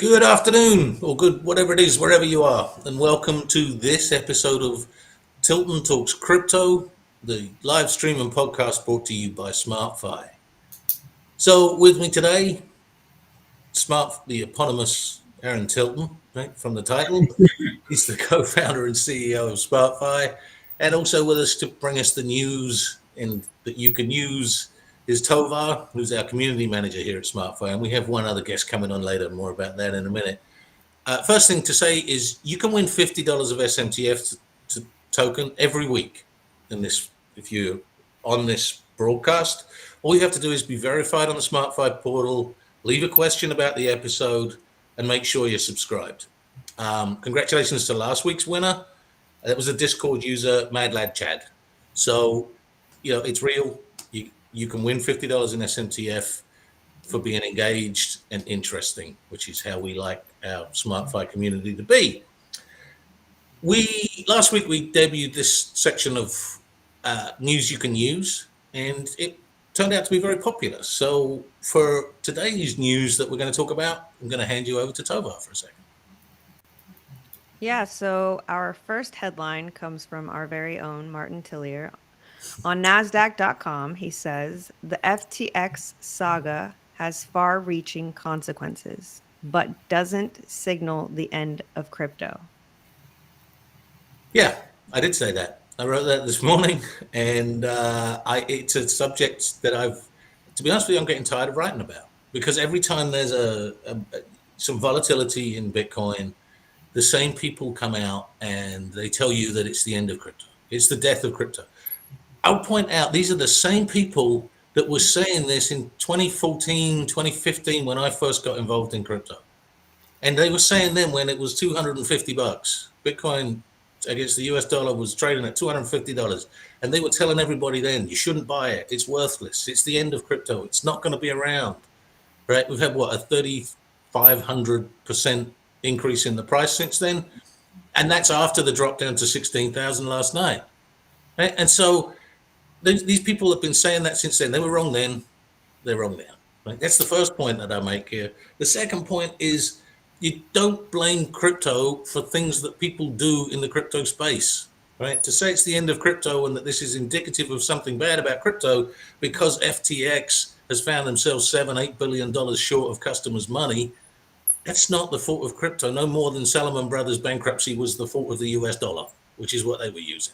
Good afternoon, or good whatever it is, wherever you are, and welcome to this episode of Tilton Talks Crypto, the live stream and podcast brought to you by SmartFi. So, with me today, the eponymous Aaron Tilton, right, from the title. He's the co-founder and CEO of SmartFi, and also with us to bring us the news and that you can use is Tovar, who's our community manager here at SmartFi, and we have one other guest coming on later. More about that in a minute. First thing to say is you can win $50 of SMTF to token every week in this. If you're on this broadcast, all you have to do is be verified on the SmartFi portal, leave a question about the episode, and make sure you're subscribed. Congratulations to last week's winner. That was a Discord user, Mad Lad Chad. So, it's real. You can win $50 in SMTF for being engaged and interesting, which is how we like our SmartFi community to be. Last week we debuted this section of news you can use, and it turned out to be very popular. So for today's news that we're going to talk about, I'm going to hand you over to Tovar for a second. Yeah, so our first headline comes from our very own Martin Tillier. On NASDAQ.com, he says, the FTX saga has far-reaching consequences, but doesn't signal the end of crypto. Yeah, I did say that. I wrote that this morning, and it's a subject that to be honest with you, I'm getting tired of writing about, because every time there's some volatility in Bitcoin, the same people come out and they tell you that it's the end of crypto. It's the death of crypto. I'll point out these are the same people that were saying this in 2014, 2015 when I first got involved in crypto. And they were saying then when it was $250, Bitcoin against the US dollar was trading at $250. And they were telling everybody then, you shouldn't buy it. It's worthless. It's the end of crypto. It's not going to be around, right? We've had a 3,500% increase in the price since then. And that's after the drop down to 16,000 last night. Right? And so these people have been saying that since then. They were wrong then. They're wrong now. Right? That's the first point that I make here. The second point is you don't blame crypto for things that people do in the crypto space. Right? To say it's the end of crypto and that this is indicative of something bad about crypto because FTX has found themselves $7-8 billion short of customers' money, that's not the fault of crypto, no more than Salomon Brothers bankruptcy was the fault of the US dollar, which is what they were using.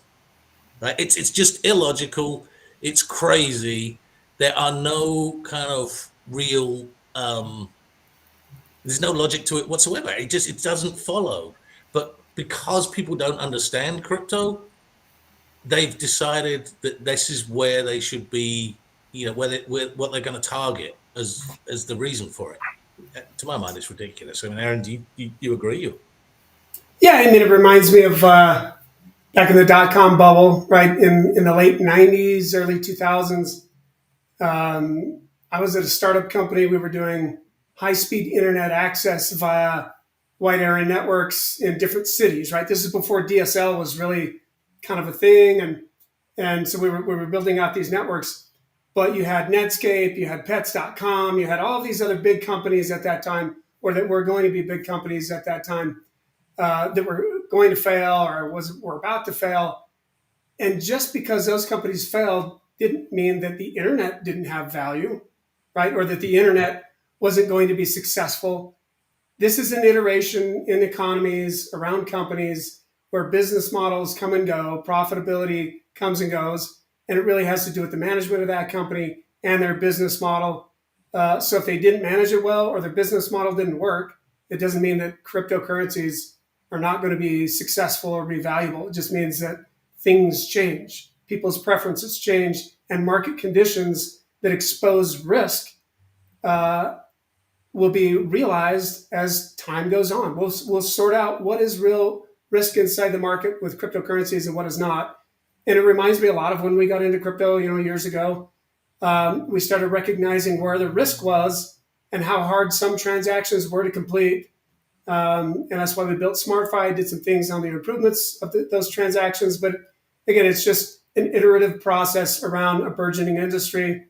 Right? It's just illogical. It's crazy. There are no kind of real. There's no logic to it whatsoever. It doesn't follow. But because people don't understand crypto, they've decided that this is where they should be. What they're going to target as the reason for it. To my mind, it's ridiculous. I mean, Aaron, do you agree? Yeah, I mean, it reminds me of back in the dot-com bubble, right, in the late 90s, early 2000s. I was at a startup company. We were doing high-speed internet access via wide area networks in different cities, right? This is before DSL was really kind of a thing. And so we were building out these networks. But you had Netscape, you had Pets.com, you had all these other big companies at that time, or that were going to be big companies at that time, that were going to fail or were about to fail. And just because those companies failed didn't mean that the internet didn't have value, right? Or that the internet wasn't going to be successful. This is an iteration in economies around companies where business models come and go, profitability comes and goes, and it really has to do with the management of that company and their business model. So if they didn't manage it well or their business model didn't work, it doesn't mean that cryptocurrencies are not going to be successful or be valuable. It just means that things change, people's preferences change, and market conditions that expose risk will be realized as time goes on. We'll sort out what is real risk inside the market with cryptocurrencies and what is not. And it reminds me a lot of when we got into crypto, years ago. We started recognizing where the risk was and how hard some transactions were to complete. And that's why we built SmartFi, did some things on the improvements of those transactions. But again, it's just an iterative process around a burgeoning industry.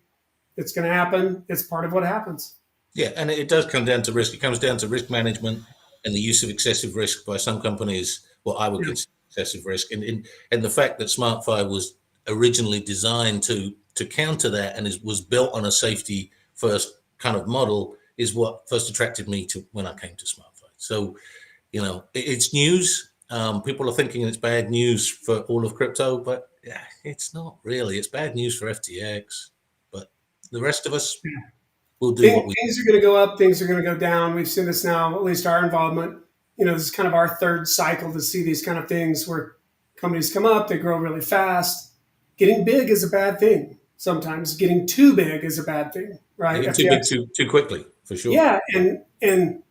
It's going to happen. It's part of what happens. Yeah, and it does come down to risk. It comes down to risk management and the use of excessive risk by some companies, what I would Yeah. consider excessive risk, and the fact that SmartFi was originally designed to counter that and was built on a safety first kind of model is what first attracted me to when I came to SmartFi. So, it's news. People are thinking it's bad news for all of crypto, but yeah, it's not really. It's bad news for FTX, but the rest of us will do what we. Things are going to go up, things are going to go down. We've seen this now, at least our involvement. This is kind of our third cycle to see these kind of things where companies come up, they grow really fast. Getting big is a bad thing. Sometimes getting too big is a bad thing, right? Getting too big FTX, too quickly, for sure. yeah, and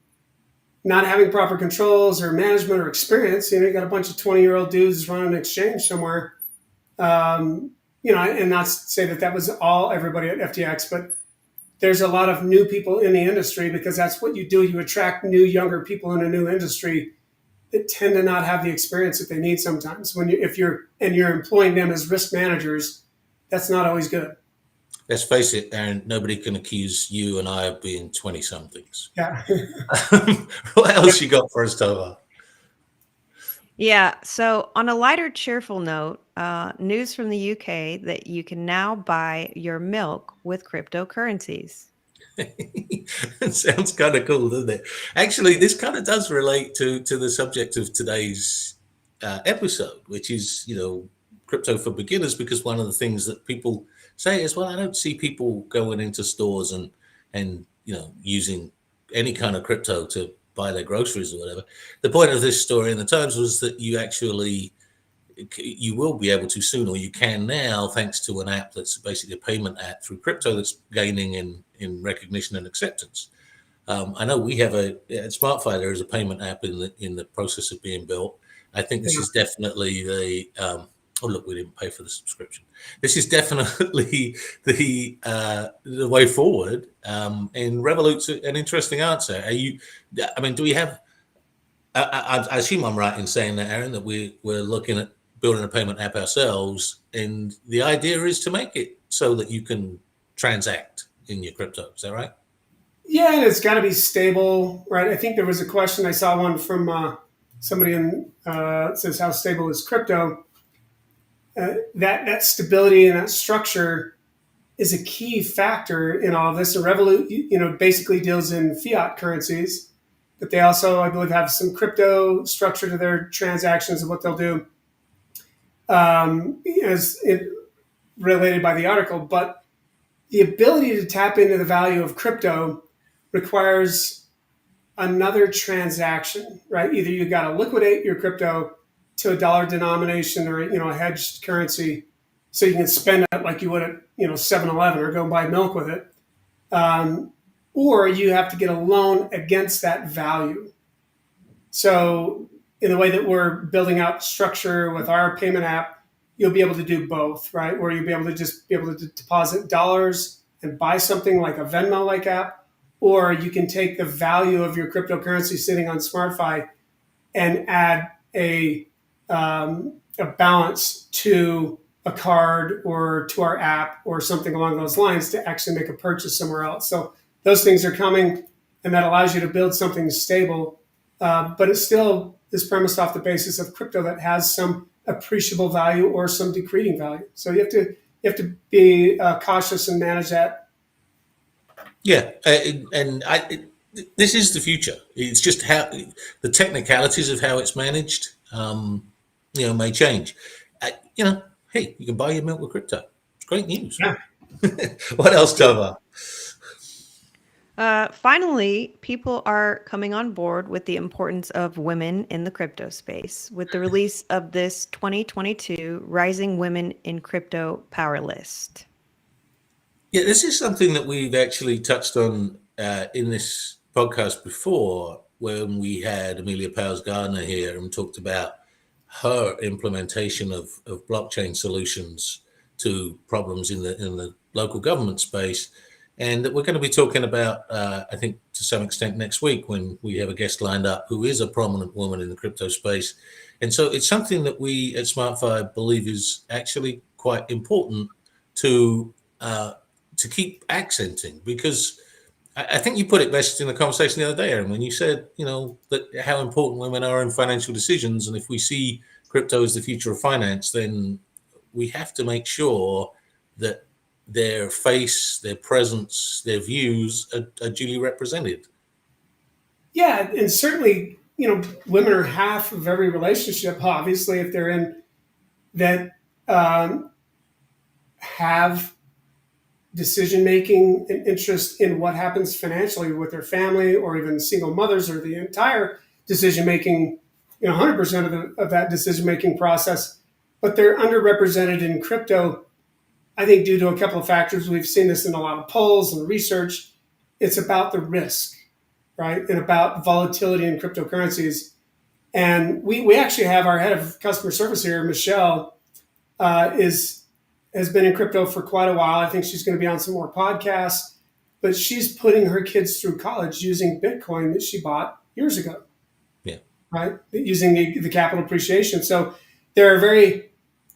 not having proper controls or management or experience. You got a bunch of 20-year-old dudes running an exchange somewhere. And not to say that was all everybody at FTX, but there's a lot of new people in the industry because that's what you do. You attract new, younger people in a new industry that tend to not have the experience that they need sometimes. If you're employing them as risk managers, that's not always good. Let's face it, Aaron, nobody can accuse you and I of being 20-somethings. Yeah. What else you got for us, Tova? Yeah. So, on a lighter, cheerful note, news from the UK that you can now buy your milk with cryptocurrencies. It sounds kind of cool, doesn't it? Actually, this kind of does relate to the subject of today's episode, which is, crypto for beginners, because one of the things that people say is, well, I don't see people going into stores and using any kind of crypto to buy their groceries or whatever. The point of this story in the Times was that you will be able to soon, or you can now, thanks to an app that's basically a payment app through crypto that's gaining in recognition and acceptance. I know we have at SmartFi, there is a payment app in the process of being built. I think this is definitely the oh look, we didn't pay for the subscription. This is definitely the way forward. And Revolut's an interesting answer. Do we have? I assume I'm right in saying that, Aaron, that we're looking at building a payment app ourselves, and the idea is to make it so that you can transact in your crypto. Is that right? Yeah, and it's got to be stable, right? I think there was a question. I saw one from somebody in says, "How stable is crypto?" That stability and that structure is a key factor in all of this. And Revolut, basically deals in fiat currencies, but they also, I believe, have some crypto structure to their transactions and what they'll do, as it related by the article. But the ability to tap into the value of crypto requires another transaction, right? Either you got to liquidate your crypto to a dollar denomination or a hedged currency, so you can spend it like you would at 7-Eleven or go buy milk with it, or you have to get a loan against that value. So in the way that we're building out structure with our payment app, you'll be able to do both, right? Where you'll be able to deposit dollars and buy something like a Venmo-like app, or you can take the value of your cryptocurrency sitting on SmartFi and add a balance to a card or to our app or something along those lines to actually make a purchase somewhere else. So those things are coming, and that allows you to build something stable, but it still is premised off the basis of crypto that has some appreciable value or some decreasing value. So you have to be cautious and manage that. Yeah, this is the future. It's just how the technicalities of how it's managed, may change. Hey, you can buy your milk with crypto. It's great news. Yeah. What else, Tova? Finally, people are coming on board with the importance of women in the crypto space with the release of this 2022 Rising Women in Crypto Power List. Yeah, this is something that we've actually touched on in this podcast before, when we had Amelia Powers Gardner here and talked about her implementation of blockchain solutions to problems in the local government space. And that we're going to be talking about, I think, to some extent next week, when we have a guest lined up who is a prominent woman in the crypto space. And so it's something that we at SmartFi believe is actually quite important to keep accenting, because I think you put it best in the conversation the other day, Aaron, when you said, that how important women are in financial decisions. And if we see crypto as the future of finance, then we have to make sure that their face, their presence, their views are duly represented. Yeah, and certainly, women are half of every relationship. Obviously, if they're in that, have decision making and interest in what happens financially with their family, or even single mothers, or the entire decision making, 100% of that decision making process. But they're underrepresented in crypto, I think, due to a couple of factors. We've seen this in a lot of polls and research. It's about the risk, right? And about volatility in cryptocurrencies. And we actually have our head of customer service here, Michelle, has been in crypto for quite a while. I think she's going to be on some more podcasts, but she's putting her kids through college using Bitcoin that she bought years ago. Yeah. Right. Using the capital appreciation. So there are very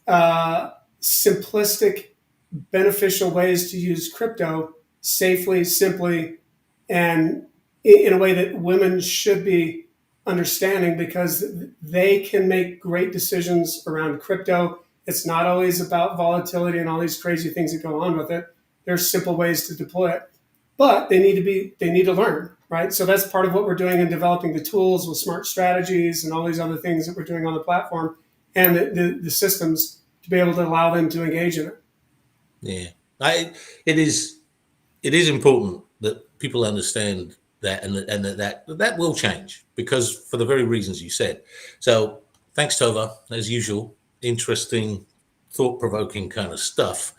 simplistic, beneficial ways to use crypto safely, simply, and in a way that women should be understanding, because they can make great decisions around crypto. It's not always about volatility and all these crazy things that go on with it. There's simple ways to deploy it, but they need to learn, right? So that's part of what we're doing in developing the tools with smart strategies and all these other things that we're doing on the platform, and the systems to be able to allow them to engage in it. Yeah, it is important that people understand that, and that will change, because for the very reasons you said. So thanks, Tova, as usual. Interesting, thought-provoking kind of stuff.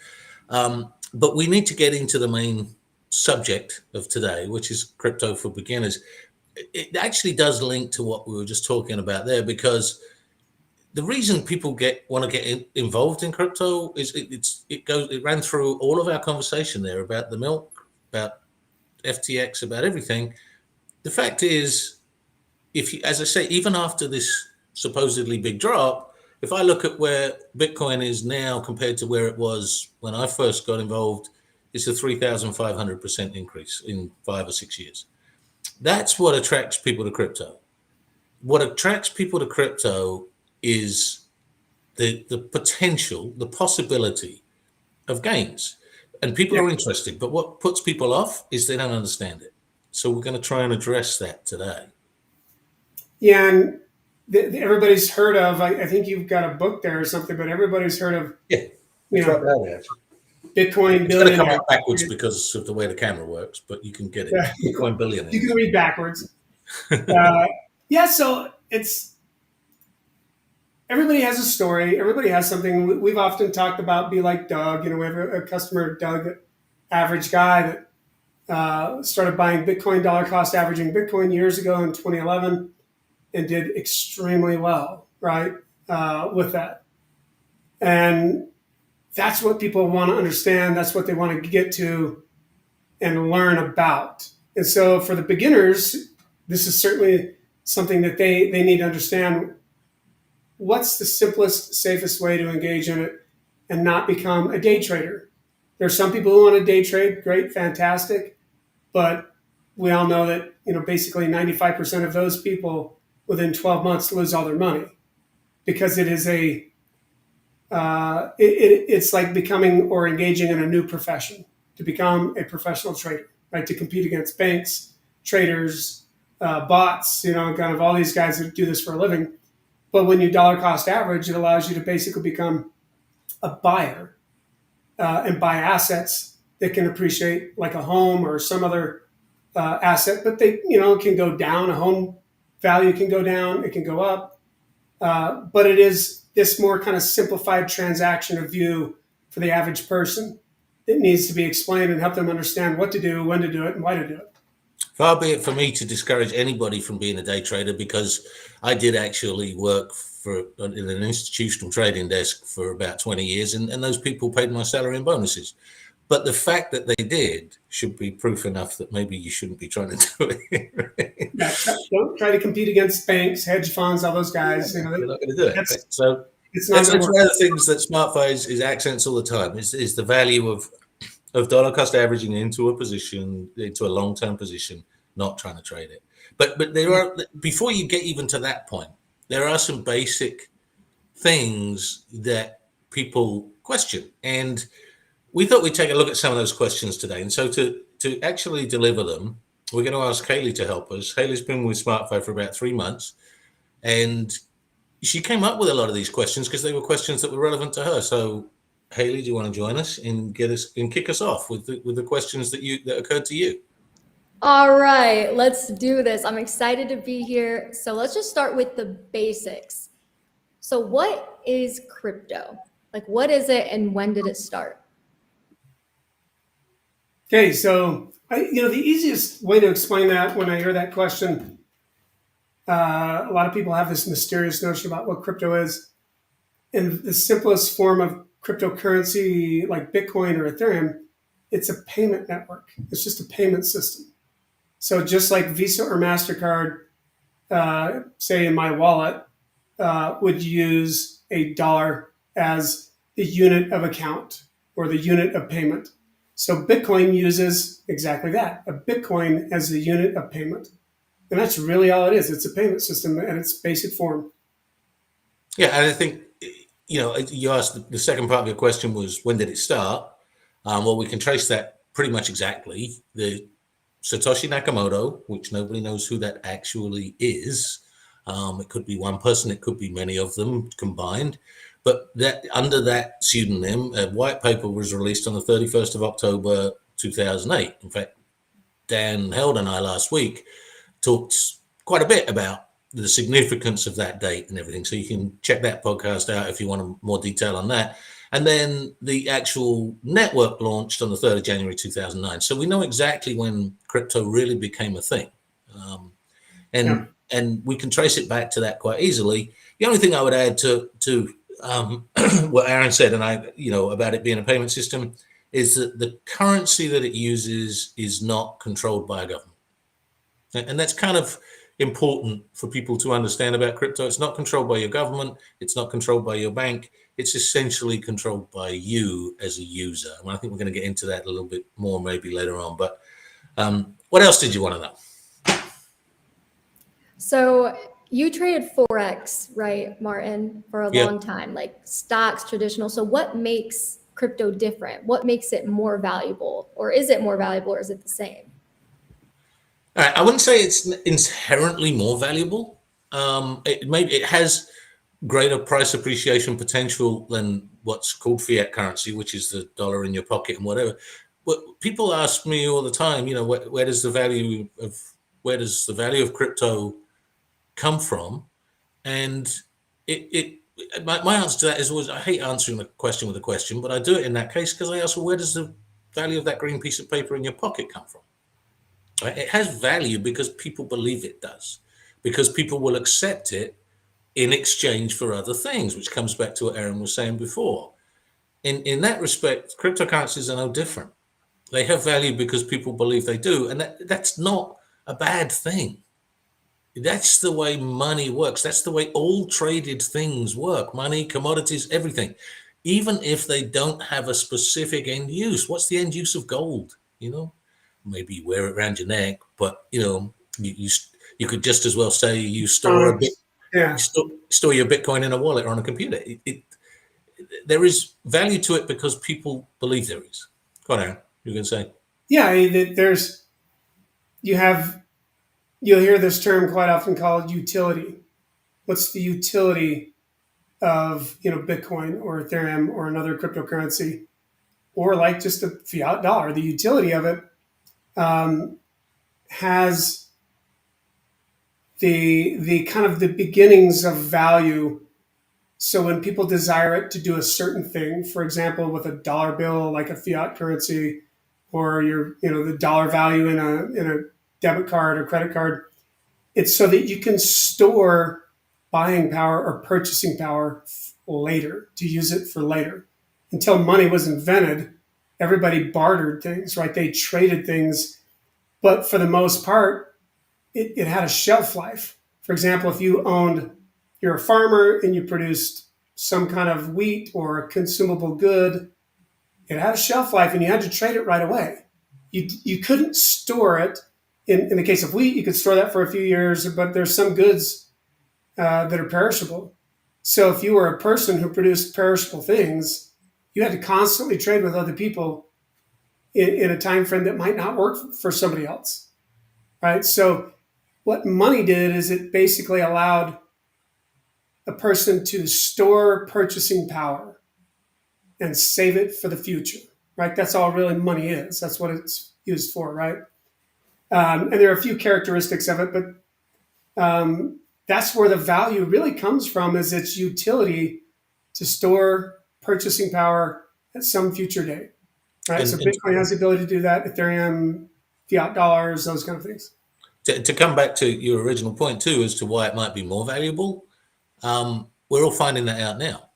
But we need to get into the main subject of today, which is crypto for beginners. It actually does link to what we were just talking about there, because the reason people want to get involved in crypto is it ran through all of our conversation there about the milk, about FTX, about everything. The fact is, as I say, even after this supposedly big drop, if I look at where Bitcoin is now compared to where it was when I first got involved, it's a 3,500% increase in 5 or 6 years. That's what attracts people to crypto. What attracts people to crypto is the potential, the possibility of gains. And people are interested, but what puts people off is they don't understand it. So we're going to try and address that today. Yeah, and everybody's heard of, I think you've got a book there or something, but everybody's heard of, Bitcoin billionaire. It's going to come out backwards because of the way the camera works, but you can get it. Yeah. Bitcoin billionaire. You can read backwards. So everybody has a story. Everybody has something. We've often talked about, be like Doug. We have a customer, Doug, average guy that started buying Bitcoin, dollar cost averaging Bitcoin years ago in 2011, and did extremely well, right, with that. And that's what people want to understand. That's what they want to get to and learn about. And so for the beginners, this is certainly something that they need to understand. What's the simplest, safest way to engage in it and not become a day trader? There are some people who want to day trade. Great, fantastic. But we all know that, basically 95% of those people within 12 months lose all their money, because it is it's like becoming or engaging in a new profession, to become a professional trader, right? To compete against banks, traders, bots, kind of all these guys that do this for a living. But when you dollar cost average, it allows you to basically become a buyer and buy assets that can appreciate, like a home or some other asset. But they, can go down. A home value can go down. It can go up. But it is this more kind of simplified transaction of view for the average person that needs to be explained and help them understand what to do, when to do it, and why to do it. Far be it for me to discourage anybody from being a day trader, because I did actually work in an institutional trading desk for about 20 years, and those people paid my salary and bonuses. But the fact that they did should be proof enough that maybe you shouldn't be trying to do it. Don't try to compete against banks, hedge funds, all those guys. You're not going to do it. So it's not that's one of the things that SmartFi is accents all the time, is the value of of dollar cost averaging into a position, into a long term position, not trying to trade it. But there are, before you get even to that point, there are some basic things that people question, and we thought we'd take a look at some of those questions today. And so to actually deliver them, we're going to ask Haley to help us. Haley's been with SmartFi for about 3 months, and she came up with a lot of these questions because they were questions that were relevant to her. So, Haley, do you want to join us and get us and kick us off with the questions that occurred to you? All right, let's do this. I'm excited to be here. So let's just start with the basics. So what is crypto? Like, what is it and when did it start? Okay, so the easiest way to explain that when I hear that question, a lot of people have this mysterious notion about what crypto is. In the simplest form of cryptocurrency, like Bitcoin or Ethereum, it's a payment network. It's just a payment system. So just like Visa or MasterCard, say in my wallet, would use a dollar as the unit of account or the unit of payment. So Bitcoin uses exactly that, a Bitcoin as the unit of payment. And that's really all it is. It's a payment system at its basic form. Yeah, and I think, you asked the second part of your question was when did it start? Well, we can trace that pretty much exactly. The Satoshi Nakamoto, which nobody knows who that actually is. It could be one person, it could be many of them combined. But that under that pseudonym, a white paper was released on the 31st of October 2008. In fact, Dan Held and I last week talked quite a bit about the significance of that date and everything. So you can check that podcast out if you want more detail on that. And then the actual network launched on the 3rd of January 2009. So we know exactly when crypto really became a thing. And we can trace it back to that quite easily. The only thing I would add to what Aaron said, and about it being a payment system, is that the currency that it uses is not controlled by a government. And that's kind of important for people to understand about crypto. It's not controlled by your government. It's not controlled by your bank. It's essentially controlled by you as a user. And I think we're going to get into that a little bit more maybe later on. But what else did you want to know? So you traded Forex, right, Martin, for a long time, like stocks, traditional. So what makes crypto different? What makes it more valuable? Or is it more valuable or is it the same? All right, I wouldn't say it's inherently more valuable. It has greater price appreciation potential than what's called fiat currency, which is the dollar in your pocket and whatever. But people ask me all the time, where does the value of crypto come from? And my answer to that is always, I hate answering a question with a question, but I do it in that case because I ask, well, where does the value of that green piece of paper in your pocket come from? Right? It has value because people believe it does, because people will accept it in exchange for other things, which comes back to what Aaron was saying before. In that respect, cryptocurrencies are no different. They have value because people believe they do, and that's not a bad thing. That's the way money works. That's the way all traded things work. Money, commodities, everything. Even if they don't have a specific end use. What's the end use of gold? Maybe you wear it around your neck, but you could just as well say you store store your Bitcoin in a wallet or on a computer. There is value to it because people believe there is. Go on, Aaron. You're going to say? Yeah, you'll hear this term quite often called utility. What's the utility of Bitcoin or Ethereum or another cryptocurrency, or like just a fiat dollar? The utility of it has the kind of the beginnings of value. So when people desire it to do a certain thing, for example, with a dollar bill, like a fiat currency, or the dollar value in a debit card or credit card, it's so that you can store buying power or purchasing power later, to use it for later. Until money was invented, everybody bartered things, right? They traded things, but for the most part, it had a shelf life. For example, if you're a farmer and you produced some kind of wheat or a consumable good, It had a shelf life, and you had to trade it right away. You couldn't store it. In the case of wheat, you could store that for a few years, but there's some goods that are perishable. So if you were a person who produced perishable things, you had to constantly trade with other people in a time frame that might not work for somebody else, right? So what money did is it basically allowed a person to store purchasing power and save it for the future, right? That's all really money is. That's what it's used for, right? And there are a few characteristics of it, but that's where the value really comes from, is its utility to store purchasing power at some future date, right? So And Bitcoin has the ability to do that, Ethereum, fiat dollars, those kind of things. to come back to your original point too, as to why it might be more valuable, we're all finding that out now.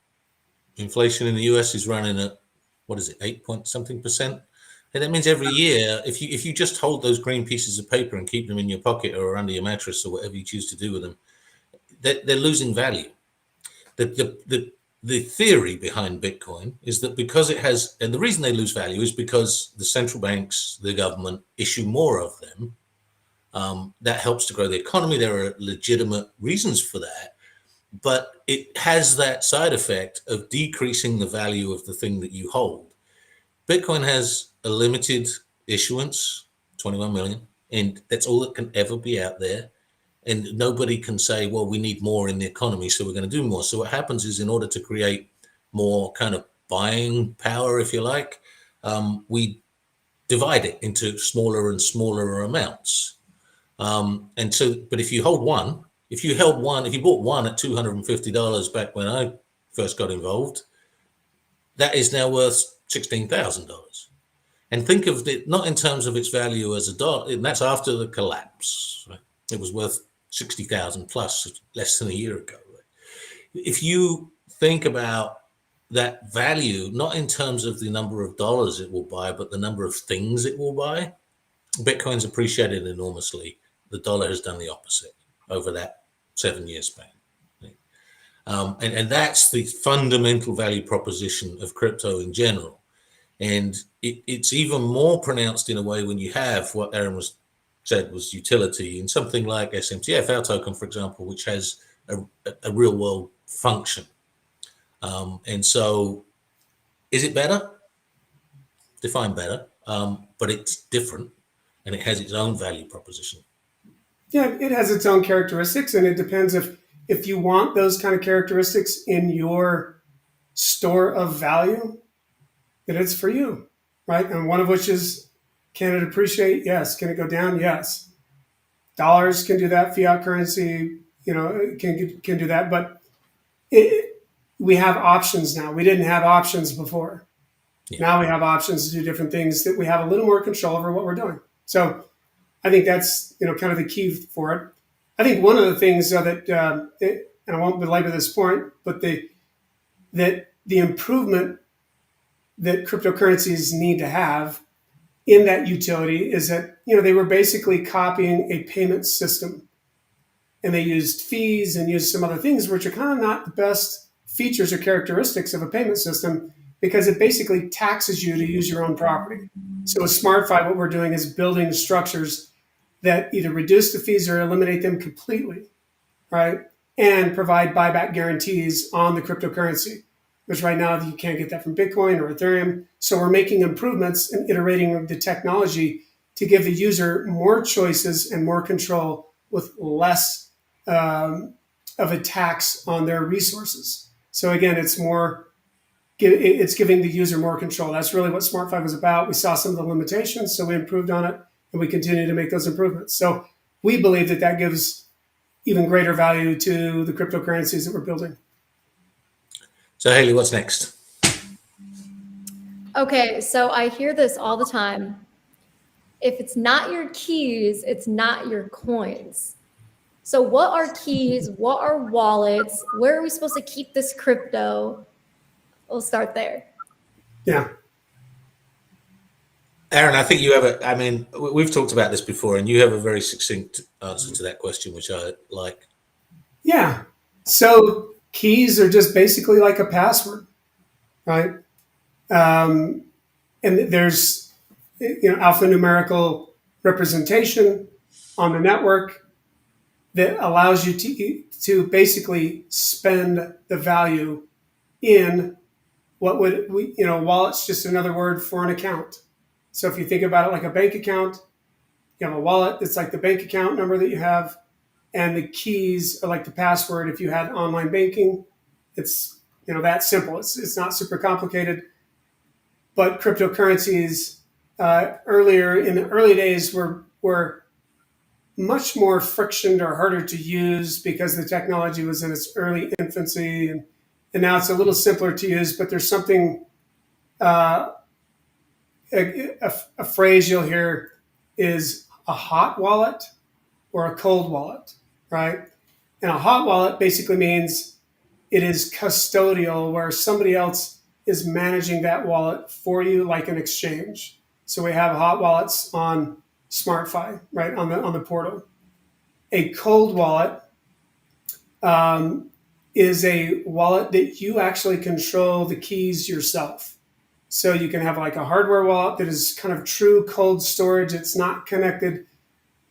Inflation in the US is running at, what is it, 8 point something percent? And that means every year, if you just hold those green pieces of paper and keep them in your pocket or under your mattress or whatever you choose to do with them, they're losing value. The theory behind Bitcoin is that because it has, and the reason they lose value is because the central banks, the government, issue more of them. That helps to grow the economy. There are legitimate reasons for that, but it has that side effect of decreasing the value of the thing that you hold. Bitcoin has a limited issuance, 21 million, and that's all that can ever be out there. And nobody can say, well, we need more in the economy, so we're going to do more. So what happens is, in order to create more kind of buying power, if you like, we divide it into smaller and smaller amounts. And so, but if you hold one, if you bought one at $250 back when I first got involved, that is now worth $16,000. And think of it not in terms of its value as a dollar, and that's after the collapse. Right? It was worth 60,000 plus less than a year ago. Right? If you think about that value, not in terms of the number of dollars it will buy, but the number of things it will buy, Bitcoin's appreciated enormously. The dollar has done the opposite over that 7 year span. And that's the fundamental value proposition of crypto in general. And it's even more pronounced in a way when you have what Aaron said was utility in something like SMTF, our token, for example, which has a real world function. And so is it better? Define better, but it's different and it has its own value proposition. Yeah, it has its own characteristics, and it depends if you want those kind of characteristics in your store of value, then it's for you, right? And one of which is, can it appreciate? Yes. Can it go down? Yes. Dollars can do that. Fiat currency, can do that. But we have options now. We didn't have options before. Yeah. Now we have options to do different things that we have a little more control over what we're doing. So I think that's kind of the key for it. I think one of the things that, and I won't belabor this point, but the improvement that cryptocurrencies need to have in that utility is that they were basically copying a payment system, and they used fees and used some other things which are kind of not the best features or characteristics of a payment system, because it basically taxes you to use your own property. So with SmartFi, what we're doing is building structures that either reduce the fees or eliminate them completely, right? And provide buyback guarantees on the cryptocurrency, which right now you can't get that from Bitcoin or Ethereum. So we're making improvements and iterating the technology to give the user more choices and more control with less of a tax on their resources. So again, it's giving the user more control. That's really what SmartFi was about. We saw some of the limitations, so we improved on it, and we continue to make those improvements. So we believe that gives even greater value to the cryptocurrencies that we're building. So Haley, what's next? Okay, so I hear this all the time. If it's not your keys, it's not your coins. So what are keys? What are wallets? Where are we supposed to keep this crypto? We'll start there. Yeah. Aaron, I think you have we've talked about this before, and you have a very succinct answer to that question, which I like. Yeah. So keys are just basically like a password, right? and there's alphanumerical representation on the network that allows you to basically spend the value in what would wallet's just another word for an account. So if you think about it like a bank account, you have a wallet. It's like the bank account number that you have, and the keys are like the password. If you had online banking, it's that simple. It's not super complicated. But cryptocurrencies earlier in the early days were much more friction or harder to use because the technology was in its early infancy, and now it's a little simpler to use. But there's something a phrase you'll hear is a hot wallet or a cold wallet, right? And a hot wallet basically means it is custodial, where somebody else is managing that wallet for you, like an exchange. So we have hot wallets on SmartFi, right, on the portal. A cold wallet is a wallet that you actually control the keys yourself. So you can have like a hardware wallet that is kind of true cold storage. It's not connected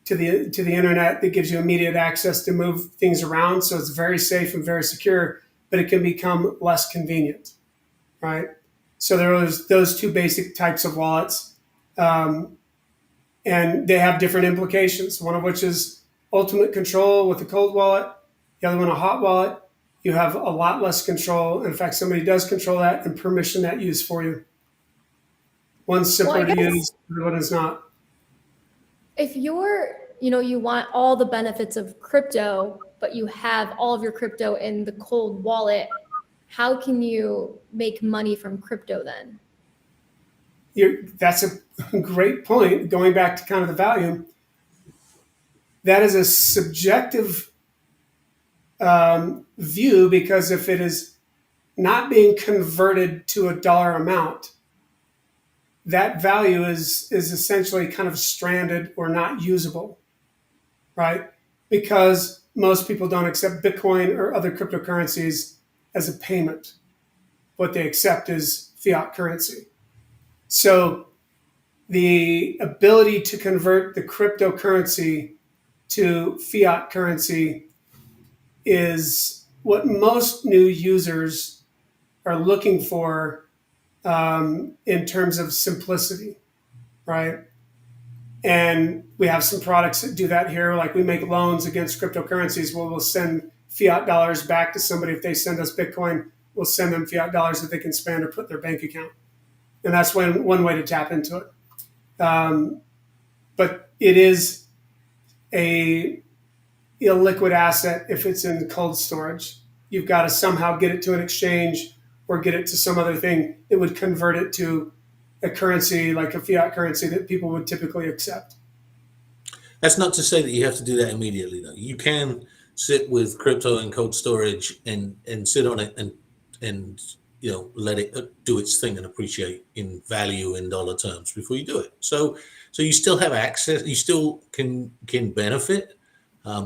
to the internet, that gives you immediate access to move things around. So it's very safe and very secure, but it can become less convenient, right? So there was those two basic types of wallets, and they have different implications. One of which is ultimate control with a cold wallet. The other one, a hot wallet. You have a lot less control. In fact, somebody does control that and permission that use for you. One's simpler to use, the other one is not. If you want all the benefits of crypto, but you have all of your crypto in the cold wallet, how can you make money from crypto then? That's a great point. Going back to kind of the value, that is a subjective view, because if it is not being converted to a dollar amount, that value is essentially kind of stranded or not usable, right? Because most people don't accept Bitcoin or other cryptocurrencies as a payment. What they accept is fiat currency. So the ability to convert the cryptocurrency to fiat currency is what most new users are looking for, in terms of simplicity, right? And we have some products that do that here. Like we make loans against cryptocurrencies. We'll send fiat dollars back to somebody. If they send us Bitcoin, we'll send them fiat dollars that they can spend or put in their bank account. And that's one way to tap into it. But it is a illiquid asset if it's in cold storage. You've got to somehow get it to an exchange or get it to some other thing that would convert it to a currency, like a fiat currency that people would typically accept. That's not to say that you have to do that immediately, though. You can sit with crypto in cold storage and sit on it and let it do its thing and appreciate in value in dollar terms before you do it. So you still have access. You still can benefit.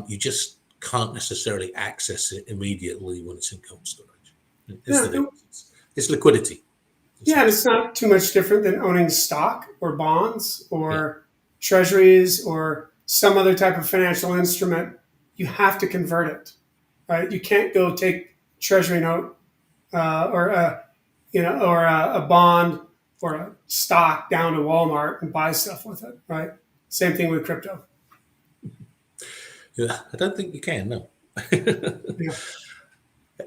You just can't necessarily access it immediately when it's in cold storage. It's liquidity. And it's not too much different than owning stock or bonds or treasuries or some other type of financial instrument. You have to convert it, right? You can't go take treasury note or a bond or a stock down to Walmart and buy stuff with it, right? Same thing with crypto. Yeah, I don't think you can. No. Yeah.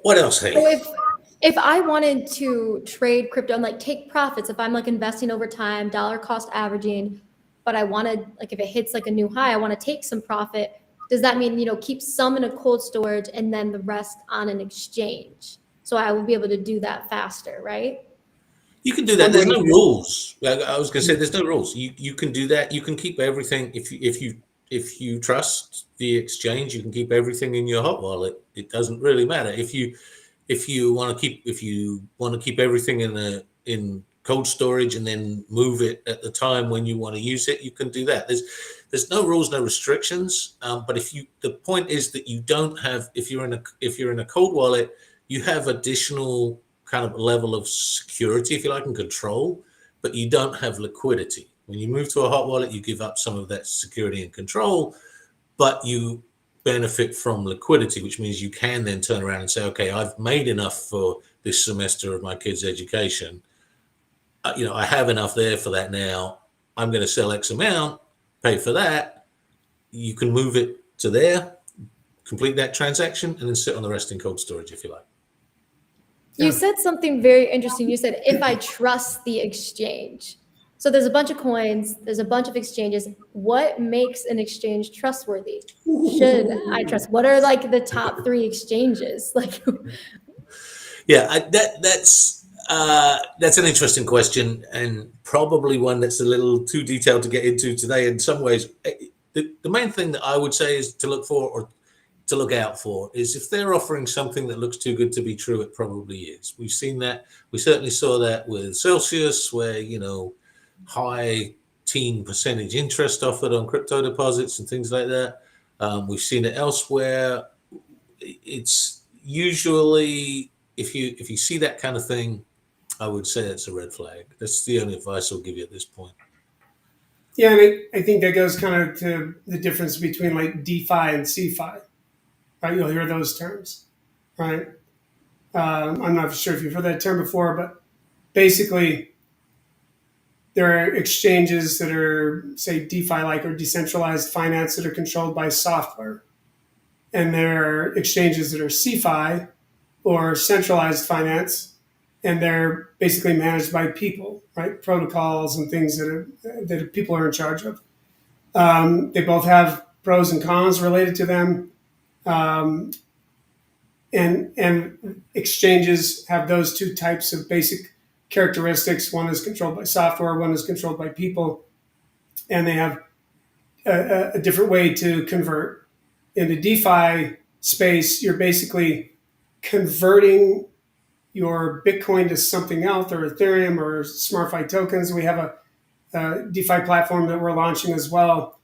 What else, Haley? So if I wanted to trade crypto and like take profits, if I'm like investing over time, dollar cost averaging, but I wanted, like if it hits like a new high, I want to take some profit. Does that mean, keep some in a cold storage and then the rest on an exchange? So I will be able to do that faster, right? You can do that. There's no rules. I was going to say there's no rules. You can do that. You can keep everything if you trust the exchange. You can keep everything in your hot wallet. It doesn't really matter if you want to keep everything in cold storage and then move it at the time when you want to use it. You can do that. There's no rules, no restrictions. But the point is that you don't have, if you're in a cold wallet, you have additional kind of level of security, if you like, and control, but you don't have liquidity. When you move to a hot wallet, you give up some of that security and control, but you benefit from liquidity, which means you can then turn around and say, okay, I've made enough for this semester of my kids' education. I have enough there for that now. I'm going to sell X amount, pay for that. You can move it to there, complete that transaction, and then sit on the rest in cold storage if you like. You said something very interesting. You said, if I trust the exchange. So there's a bunch of coins, there's a bunch of exchanges. What makes an exchange trustworthy? Should I trust? What are like the top 3 exchanges? Like, yeah, that's an interesting question, and probably one that's a little too detailed to get into today. In some ways, the main thing that I would say is to look for or to look out for is if they're offering something that looks too good to be true, it probably is. We've seen that. We certainly saw that with Celsius, where high teen percentage interest offered on crypto deposits and things like that. We've seen it elsewhere. It's usually if you see that kind of thing, I would say it's a red flag. That's the only advice I'll give you at this point. Yeah, and I think that goes kind of to the difference between like DeFi and CeFi, right? You'll hear those terms, right? I'm not sure if you've heard that term before, but basically there are exchanges that are, say, DeFi-like or decentralized finance that are controlled by software. And there are exchanges that are CeFi or centralized finance, and they're basically managed by people, right? Protocols and things that people are in charge of. They both have pros and cons related to them. And exchanges have those 2 types of basic characteristics. One is controlled by software, one is controlled by people, and they have a different way to convert. In the DeFi space, you're basically converting your Bitcoin to something else, or Ethereum or SmartFi tokens. We have a DeFi platform that we're launching as well,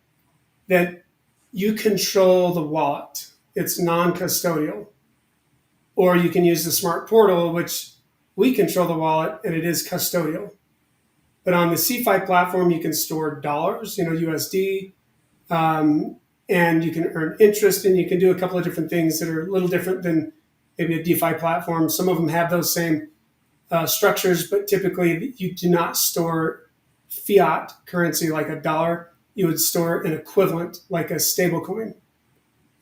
that you control the wallet. It's non-custodial. Or you can use the smart portal, which we control the wallet, and it is custodial. But on the CeFi platform, you can store dollars, USD, and you can earn interest, and you can do a couple of different things that are a little different than maybe a DeFi platform. Some of them have those same structures, but typically you do not store fiat currency like a dollar. You would store an equivalent like a stable coin,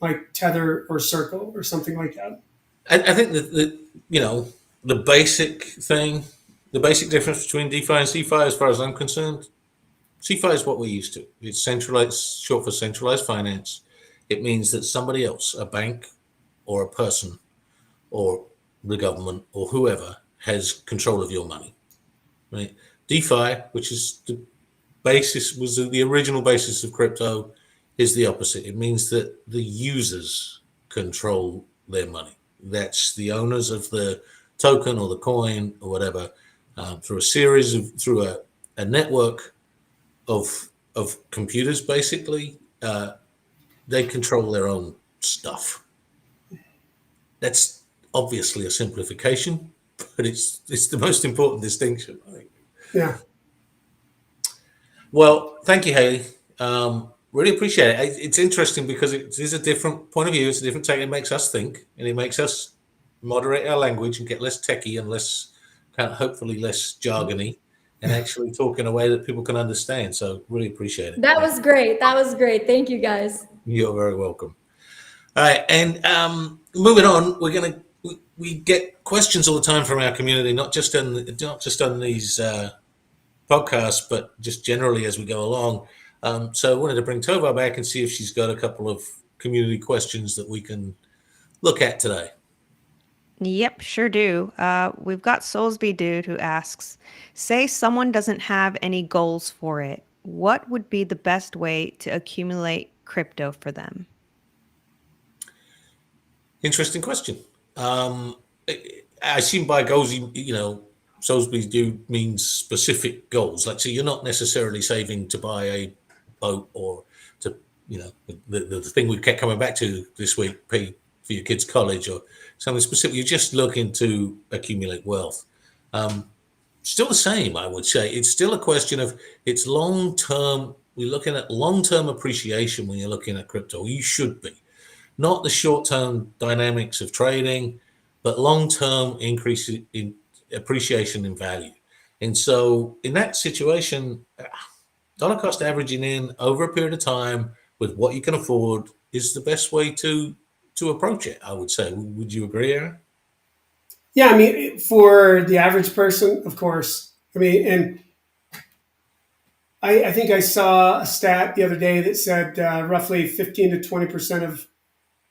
like Tether or Circle or something like that. I think that the basic thing, the basic difference between DeFi and CeFi, as far as I'm concerned, CeFi is what we're used to. It's centralized, short for centralized finance. It means that somebody else, a bank or a person or the government or whoever, has control of your money, right? DeFi, which is the original basis of crypto, is the opposite. It means that the users control their money. That's the owners of the token or the coin or whatever, through a network of computers. Basically, they control their own stuff. That's obviously a simplification, but it's the most important distinction, I think. Yeah. Well, thank you, Haley. Really appreciate it. It's interesting because it is a different point of view. It's a different take. It makes us think, and it makes us moderate our language and get less techie and hopefully less jargony, and actually talk in a way that people can understand. So really appreciate it. That was great. Thank you, guys. You're very welcome. All right, and moving on, we get questions all the time from our community, not just on these podcasts, but just generally as we go along. So I wanted to bring Tova back and see if she's got a couple of community questions that we can look at today. Yep, sure do. We've got Soulsby Dude who asks, say someone doesn't have any goals for it. What would be the best way to accumulate crypto for them? Interesting question. I assume by goals, Soulsby Dude means specific goals. Like, so you're not necessarily saving to buy a boat or to, the thing we kept coming back to this week, pay for your kids' college or something specific. You're just looking to accumulate wealth. still the same, I would say. It's still a question of it's long term. We're looking at long term appreciation when you're looking at crypto. You should be not the short term dynamics of trading, but long term increase in appreciation in value. And so, in that situation, dollar cost averaging in over a period of time with what you can afford is the best way to approach it. I would say. Would you agree, Aaron? Yeah, I mean, for the average person, of course. I mean, and I think I saw a stat the other day that said roughly 15 to 20% of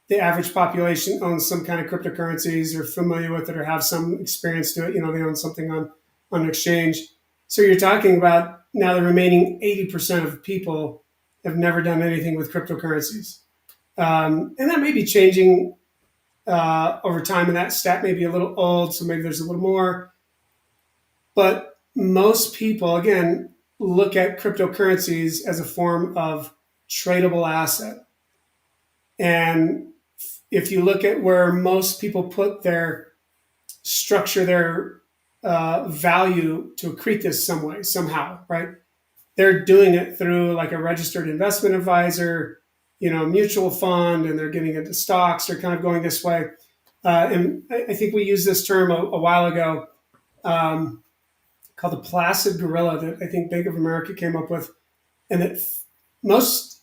the average population owns some kind of cryptocurrencies or familiar with it or have some experience to it. You know, they own something on an exchange. So you're talking about now the remaining 80% of people have never done anything with cryptocurrencies. And that may be changing over time, and that stat may be a little old, so maybe there's a little more. But most people, again, look at cryptocurrencies as a form of tradable asset. And if you look at where most people put their structure, their value to accrete this some way, somehow, right? They're doing it through like a registered investment advisor, you know, mutual fund, and they're getting into stocks. They're kind of going this way. And I think we used this term a while ago called the placid gorilla that I think Bank of America came up with, and that most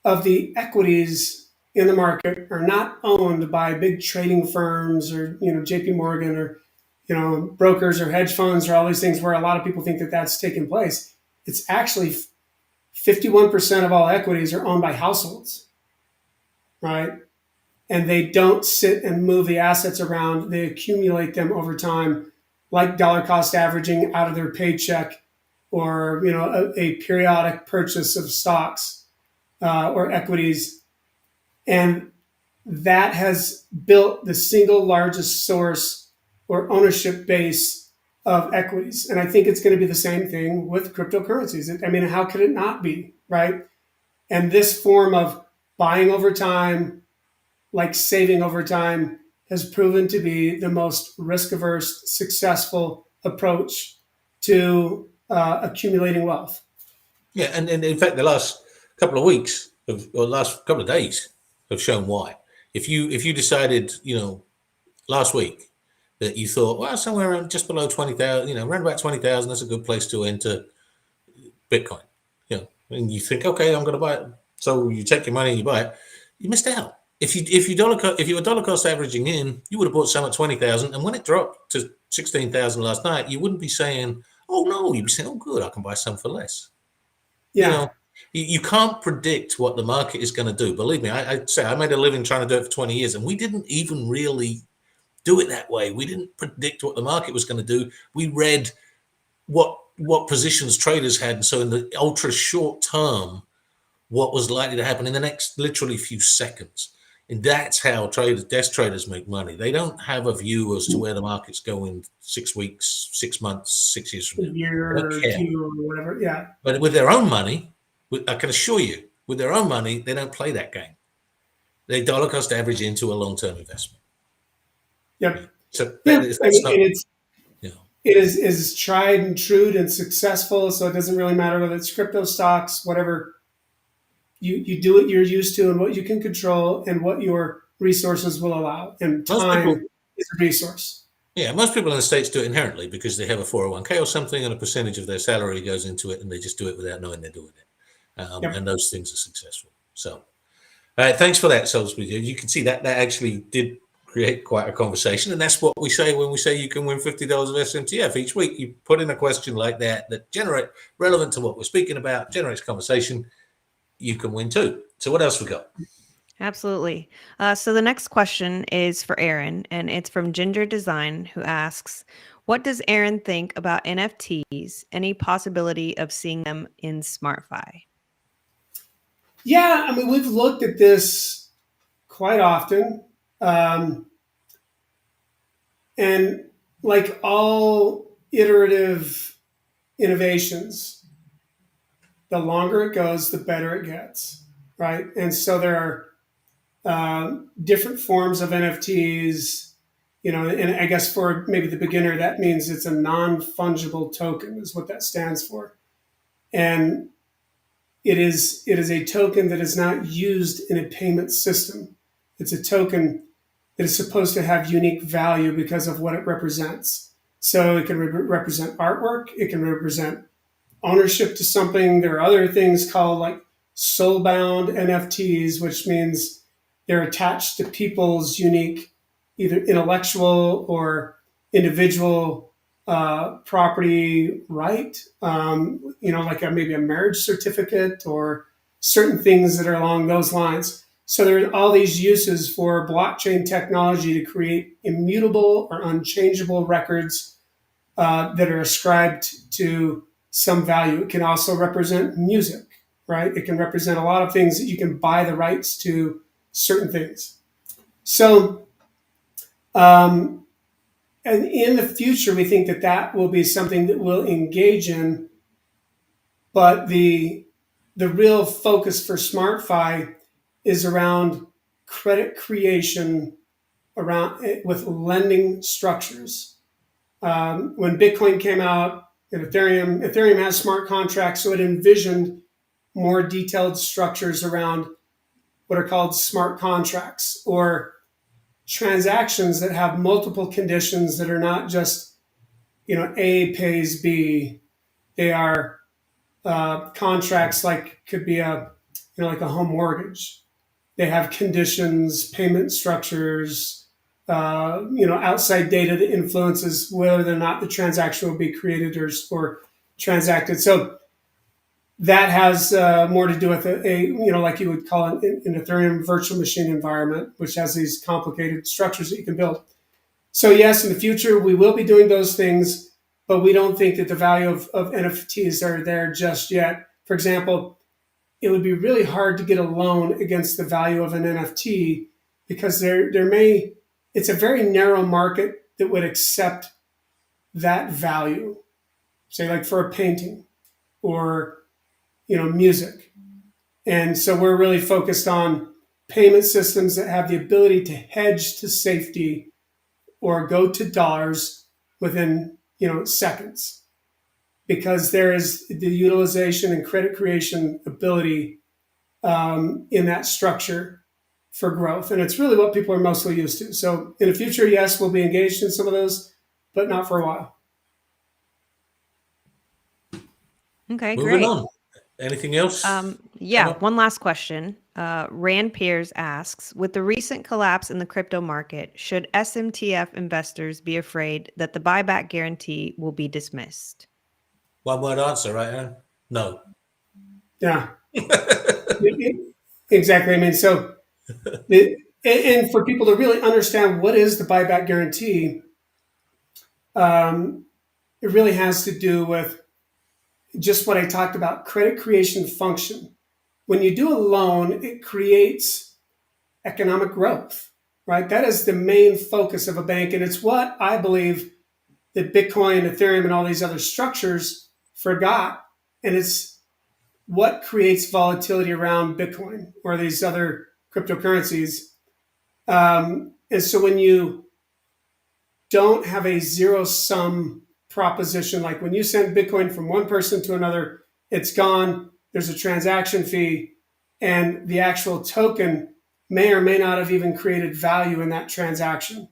of the equities in the market are not owned by big trading firms or JP Morgan or brokers or hedge funds or all these things where a lot of people think that that's taking place. It's actually 51% of all equities are owned by households, right? And they don't sit and move the assets around. They accumulate them over time, like dollar cost averaging out of their paycheck, or a periodic purchase of stocks or equities, and that has built the single largest source or ownership base of equities. And I think it's going to be the same thing with cryptocurrencies. I mean, how could it not be, right? And this form of buying over time, like saving over time, has proven to be the most risk averse, successful approach to accumulating wealth. Yeah, and in fact, the last couple of weeks or last couple of days have shown why. If you decided, last week that you thought, well, somewhere around just below 20,000, around about 20,000, that's a good place to enter Bitcoin. And you think, okay, I'm going to buy it. So you take your money and you buy it. You missed out. If you were dollar cost averaging in, you would have bought some at 20,000, and when it dropped to 16,000 last night, you wouldn't be saying, oh no, you'd be saying, oh good, I can buy some for less. Yeah. You can't predict what the market is going to do. Believe me, I say I made a living trying to do it for 20 years, and we didn't even really do it that way. We didn't predict what the market was going to do. We read what positions traders had, and so in the ultra short term, what was likely to happen in the next literally few seconds. And that's how desk traders make money. They don't have a view as to where the market's going 6 weeks, 6 months, 6 years from A now. year They don't or care. two or whatever. Yeah. But with their own money, I can assure you, with their own money, they don't play that game. They dollar cost average into a long-term investment. Yep. So Yeah. that's not, It is tried and true and successful. So it doesn't really matter whether it's crypto, stocks, whatever. You do what you're used to and what you can control and what your resources will allow. And time is a resource. Yeah, most people in the States do it inherently because they have a 401k or something, and a percentage of their salary goes into it, and they just do it without knowing they're doing it. Yep. And those things are successful. So, thanks for that, Salisbury. You can see that actually did create quite a conversation, and that's what we say when we say you can win $50 of SMTF each week. You put in a question like that generate relevant to what we're speaking about, generates conversation. You can win too. So, what else we got? Absolutely. So the next question is for Aaron, and it's from Ginger Design, who asks, what does Aaron think about NFTs? Any possibility of seeing them in SmartFi? Yeah, I mean, we've looked at this quite often. And like all iterative innovations, the longer it goes, the better it gets, right? And so there are different forms of NFTs And I guess for maybe the beginner, that means it's a non-fungible token is what that stands for. And it is a token that is not used in a payment system. It's a token that is supposed to have unique value because of what it represents. So it can represent artwork, it can represent ownership to something. There are other things called like soul-bound NFTs, which means they're attached to people's unique, either intellectual or individual property right. Like maybe a marriage certificate or certain things that are along those lines. So there are all these uses for blockchain technology to create immutable or unchangeable records that are ascribed to some value. It can also represent music, right? It can represent a lot of things that you can buy the rights to certain things. So, and in the future, we think that will be something that we'll engage in. But the real focus for SmartFi is around credit creation around with lending structures. When Bitcoin came out and Ethereum has smart contracts, so it envisioned more detailed structures around what are called smart contracts or transactions that have multiple conditions that are not just, A pays B. They are contracts like could be like a home mortgage. They have conditions, payment structures, outside data that influences whether or not the transaction will be created or transacted. So that has more to do with like you would call it an Ethereum virtual machine environment, which has these complicated structures that you can build. So yes, in the future, we will be doing those things, but we don't think that the value of NFTs are there just yet. For example, it would be really hard to get a loan against the value of an NFT because it's a very narrow market that would accept that value, say like for a painting or music. And so we're really focused on payment systems that have the ability to hedge to safety or go to dollars within seconds, because there is the utilization and credit creation ability in that structure for growth. And it's really what people are mostly used to. So in the future, yes, we'll be engaged in some of those, but not for a while. Okay, Moving great. on. Anything else? One last question. Rand Piers asks, with the recent collapse in the crypto market, should SMTF investors be afraid that the buyback guarantee will be dismissed? One word answer, right, Aaron? No. Yeah, exactly. I mean, so, and for people to really understand what is the buyback guarantee, it really has to do with just what I talked about, credit creation function. When you do a loan, it creates economic growth, right? That is the main focus of a bank. And it's what I believe that Bitcoin, Ethereum, and all these other structures forgot. And it's what creates volatility around Bitcoin or these other cryptocurrencies. And so when you don't have a zero sum proposition, like when you send Bitcoin from one person to another, it's gone, there's a transaction fee, and the actual token may or may not have even created value in that transaction.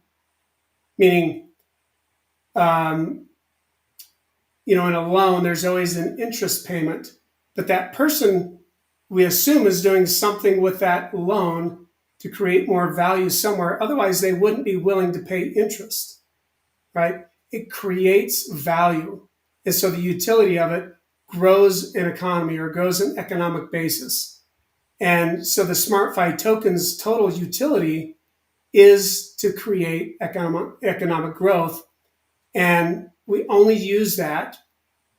Meaning, in a loan, there's always an interest payment, but that person, we assume, is doing something with that loan to create more value somewhere. Otherwise, they wouldn't be willing to pay interest, right? It creates value. And so the utility of it grows an economy or grows an economic basis. And so the SmartFi token's total utility is to create economic growth. And we only use that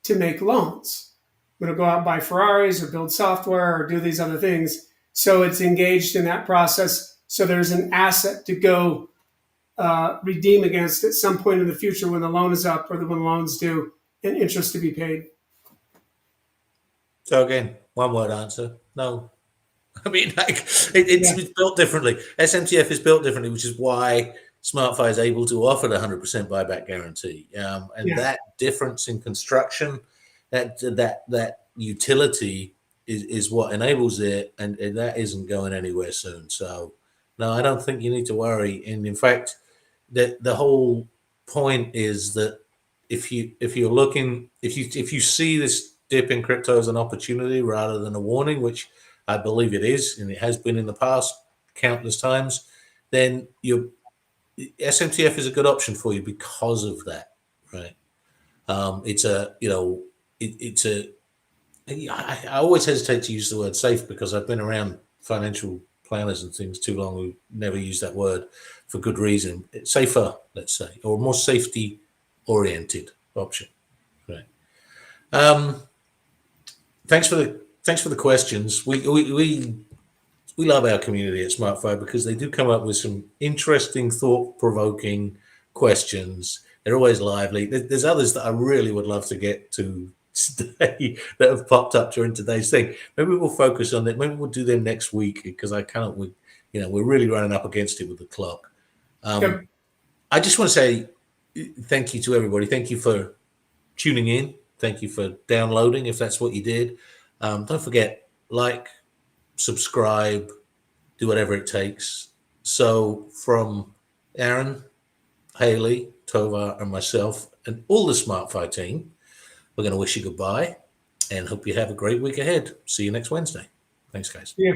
to make loans. We're going to go out and buy Ferraris or build software or do these other things. So it's engaged in that process. So there's an asset to go redeem against at some point in the future when the loan is up or when the loan's due and interest to be paid. So again, one word answer, no. I mean, it's built differently. SMTF is built differently, which is why SmartFi is able to offer the 100% buyback guarantee, and Yeah. that difference in construction, that utility is what enables it, and that isn't going anywhere soon. So, no, I don't think you need to worry. And in fact, the whole point is that if you're looking, if you see this dip in crypto as an opportunity rather than a warning, which I believe it is, and it has been in the past countless times, then your SMTF is a good option for you because of that, right? It's a, it's a. I always hesitate to use the word safe because I've been around financial planners and things too long who never use that word for good reason. It's safer, let's say, or more safety oriented option, right? Um, thanks for the questions. We love our community at SmartFi because they do come up with some interesting, thought-provoking questions. They're always lively. There's others that I really would love to get to today that have popped up during today's thing. Maybe we'll focus on that. Maybe we'll do them next week because I cannot. We're really running up against it with the clock. Yep. I just want to say thank you to everybody. Thank you for tuning in. Thank you for downloading if that's what you did. Don't forget, like, subscribe, do whatever it takes. So from Aaron, Haley, Tovar, and myself, and all the SmartFi team, we're going to wish you goodbye and hope you have a great week ahead. See you next Wednesday. Thanks, guys. Yeah.